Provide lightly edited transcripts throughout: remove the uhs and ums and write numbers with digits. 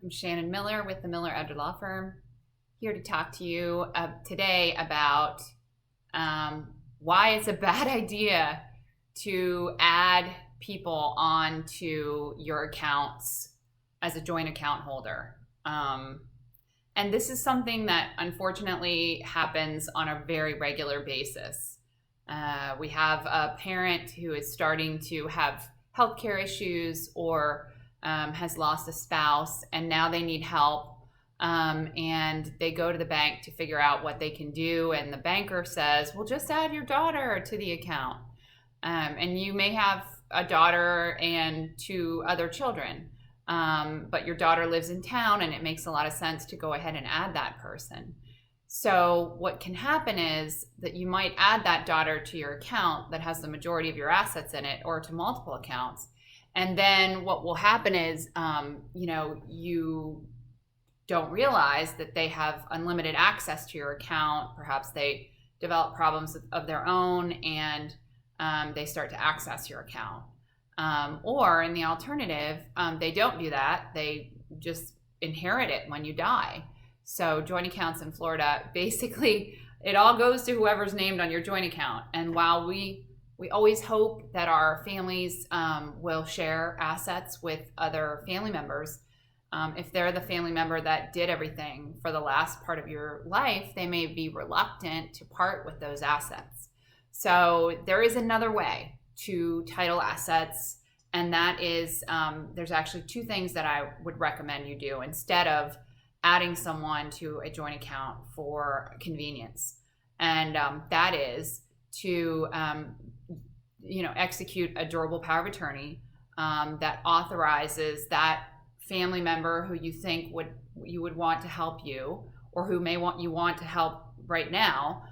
I'm Shannon Miller with the Miller Edge Law Firm, here to talk to you today about why it's a bad idea to add people onto your accounts as a joint account holder. And this is something that unfortunately happens on a very regular basis. We have a parent who is starting to have healthcare issues or has lost a spouse, and now they need help. And they go to the bank to figure out what they can do. And the banker says, well, just add your daughter to the account. And you may have a daughter and two other children, but your daughter lives in town and it makes a lot of sense to go ahead and add that person. So what can happen is that you might add that daughter to your account that has the majority of your assets in it, or to multiple accounts. And then what will happen is, you don't realize that they have unlimited access to your account. Perhaps they develop problems of their own, and they start to access your account. Or in the alternative, they don't do that. They just inherit it when you die. So joint accounts in Florida, basically, it all goes to whoever's named on your joint account. And while we always hope that our families will share assets with other family members, if they're the family member that did everything for the last part of your life, they may be reluctant to part with those assets. So there is another way to title assets, and that is there's actually two things that I would recommend you do instead of adding someone to a joint account for convenience. And that is to execute a durable power of attorney that authorizes that family member who you think you would want to help you, or who you want to help right now,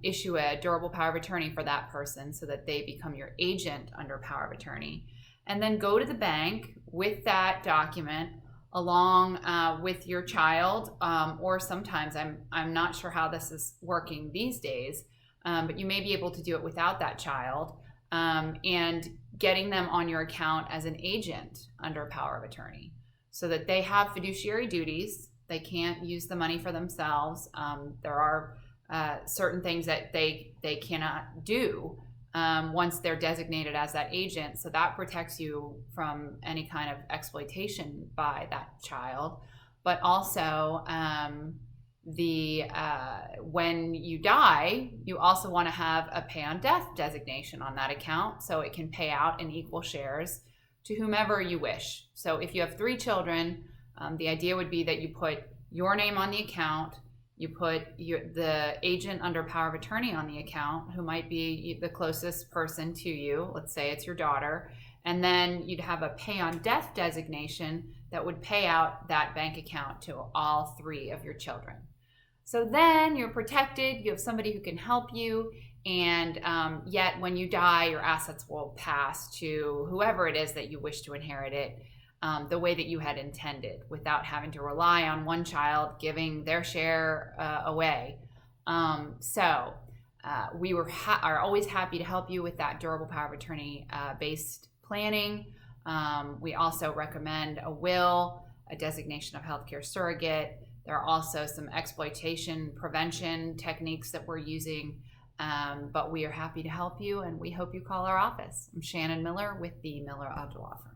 issue a durable power of attorney for that person so that they become your agent under power of attorney. And then go to the bank with that document along with your child, or sometimes I'm not sure how this is working these days, but you may be able to do it without that child, and getting them on your account as an agent under power of attorney, so that they have fiduciary duties. They can't use the money for themselves. There are certain things that they cannot do once they're designated as that agent. So that protects you from any kind of exploitation by that child. But also, when you die, you also want to have a pay on death designation on that account, so it can pay out in equal shares to whomever you wish. So if you have 3 children, the idea would be that you put your name on the account, you put the agent under power of attorney on the account, who might be the closest person to you. Let's say it's your daughter. And then you'd have a pay on death designation that would pay out that bank account to all 3 of your children. So then you're protected, you have somebody who can help you, and yet when you die, your assets will pass to whoever it is that you wish to inherit it, the way that you had intended, without having to rely on one child giving their share away. We are always happy to help you with that durable power of attorney based planning. We also recommend a will, a designation of healthcare surrogate. There are also some exploitation prevention techniques that we're using, but we are happy to help you, and we hope you call our office. I'm Shannon Miller with the Miller Edge Law Firm.